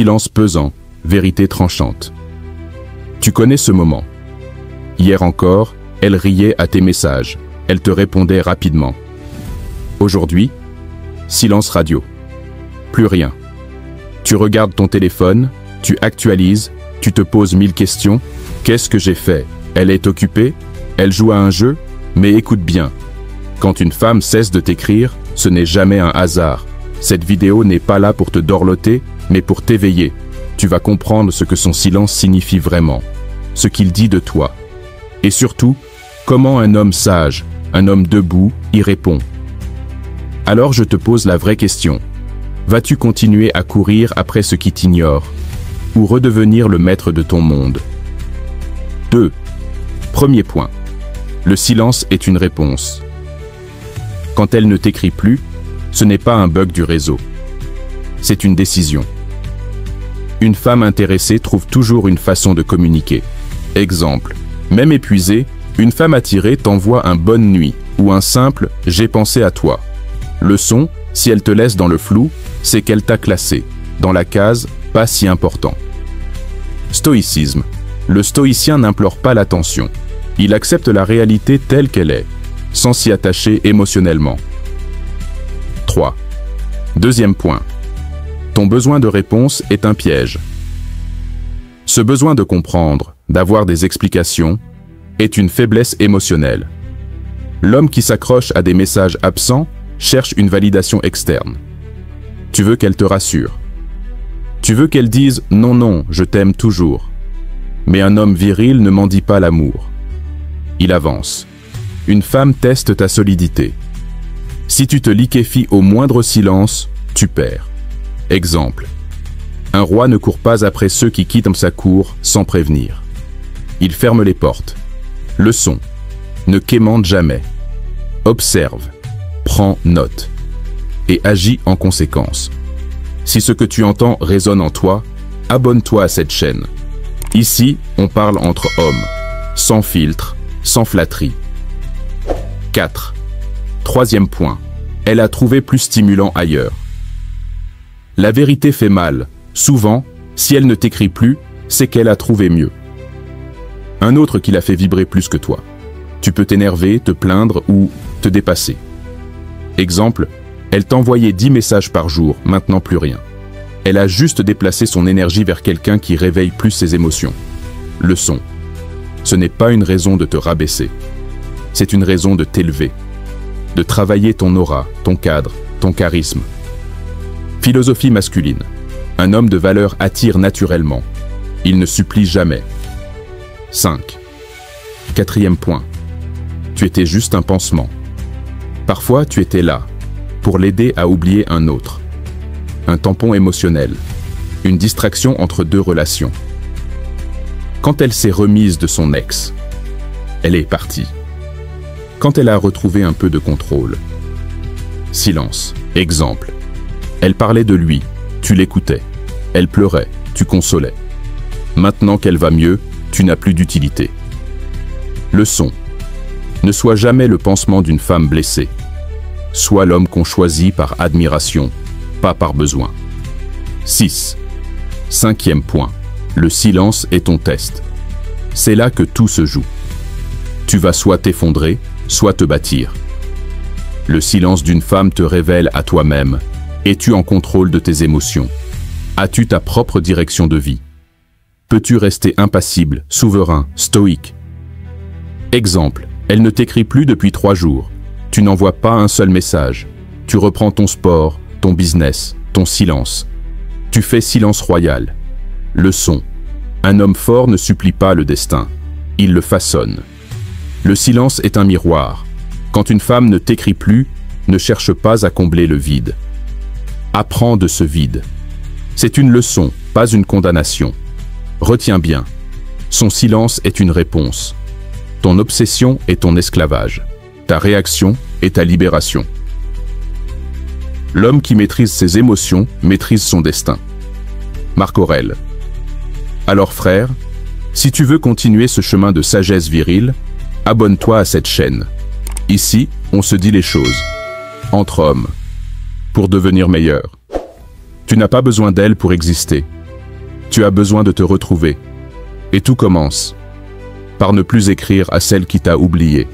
Silence pesant, vérité tranchante. Tu connais ce moment. Hier encore, elle riait à tes messages. Elle te répondait rapidement. Aujourd'hui, silence radio. Plus rien. Tu regardes ton téléphone, tu actualises, tu te poses 1000 questions. Qu'est-ce que j'ai fait? Elle est occupée? Elle joue à un jeu? Mais écoute bien. Quand une femme cesse de t'écrire, ce n'est jamais un hasard. Cette vidéo n'est pas là pour te dorloter, mais pour t'éveiller. Tu vas comprendre ce que son silence signifie vraiment, ce qu'il dit de toi. Et surtout, comment un homme sage, un homme debout, y répond. Alors je te pose la vraie question. Vas-tu continuer à courir après ce qui t'ignore, ou redevenir le maître de ton monde? 2. Premier point. Le silence est une réponse. Quand elle ne t'écrit plus, ce n'est pas un bug du réseau. C'est une décision. Une femme intéressée trouve toujours une façon de communiquer. Exemple, même épuisée, une femme attirée t'envoie un bonne nuit ou un simple « j'ai pensé à toi ». Leçon, si elle te laisse dans le flou, c'est qu'elle t'a classé, dans la case « pas si important ». Stoïcisme. Le stoïcien n'implore pas l'attention. Il accepte la réalité telle qu'elle est, sans s'y attacher émotionnellement. 3. Deuxième point. Ton besoin de réponse est un piège. Ce besoin de comprendre, d'avoir des explications, est une faiblesse émotionnelle. L'homme qui s'accroche à des messages absents cherche une validation externe. Tu veux qu'elle te rassure. Tu veux qu'elle dise « non, non, je t'aime toujours ». Mais un homme viril ne mendie pas l'amour. Il avance. Une femme teste ta solidité. Si tu te liquéfies au moindre silence, tu perds. Exemple. Un roi ne court pas après ceux qui quittent sa cour sans prévenir. Il ferme les portes. Leçon. Ne quémande jamais. Observe. Prends note. Et agis en conséquence. Si ce que tu entends résonne en toi, abonne-toi à cette chaîne. Ici, on parle entre hommes, sans filtre, sans flatterie. 4. Troisième point. Elle a trouvé plus stimulant ailleurs. La vérité fait mal. Souvent, si elle ne t'écrit plus, c'est qu'elle a trouvé mieux. Un autre qui l'a fait vibrer plus que toi. Tu peux t'énerver, te plaindre ou te dépasser. Exemple, elle t'envoyait 10 messages par jour, maintenant plus rien. Elle a juste déplacé son énergie vers quelqu'un qui réveille plus ses émotions. Leçon. Ce n'est pas une raison de te rabaisser. C'est une raison de t'élever, de travailler ton aura, ton cadre, ton charisme. Philosophie masculine. Un homme de valeur attire naturellement. Il ne supplie jamais. 5. Quatrième point. Tu étais juste un pansement. Parfois, tu étais là, pour l'aider à oublier un autre. Un tampon émotionnel. Une distraction entre deux relations. Quand elle s'est remise de son ex, elle est partie. Quand elle a retrouvé un peu de contrôle. Silence. Exemple. Elle parlait de lui, tu l'écoutais. Elle pleurait, tu consolais. Maintenant qu'elle va mieux, tu n'as plus d'utilité. Leçon. Ne sois jamais le pansement d'une femme blessée. Sois l'homme qu'on choisit par admiration, pas par besoin. 6. Cinquième point. Le silence est ton test. C'est là que tout se joue. Tu vas soit t'effondrer, soit te bâtir. Le silence d'une femme te révèle à toi-même. Es-tu en contrôle de tes émotions? As-tu ta propre direction de vie? Peux-tu rester impassible, souverain, stoïque? Exemple, elle ne t'écrit plus depuis 3 jours. Tu n'envoies pas un seul message. Tu reprends ton sport, ton business, ton silence. Tu fais silence royal. Leçon. Un homme fort ne supplie pas le destin. Il le façonne. Le silence est un miroir. Quand une femme ne t'écrit plus, ne cherche pas à combler le vide. Apprends de ce vide. C'est une leçon, pas une condamnation. Retiens bien. Son silence est une réponse. Ton obsession est ton esclavage. Ta réaction est ta libération. L'homme qui maîtrise ses émotions maîtrise son destin. Marc Aurèle. Alors frère, si tu veux continuer ce chemin de sagesse virile, abonne-toi à cette chaîne. Ici, on se dit les choses. Entre hommes. Pour devenir meilleur. Tu n'as pas besoin d'elle pour exister. Tu as besoin de te retrouver. Et tout commence par ne plus écrire à celle qui t'a oublié.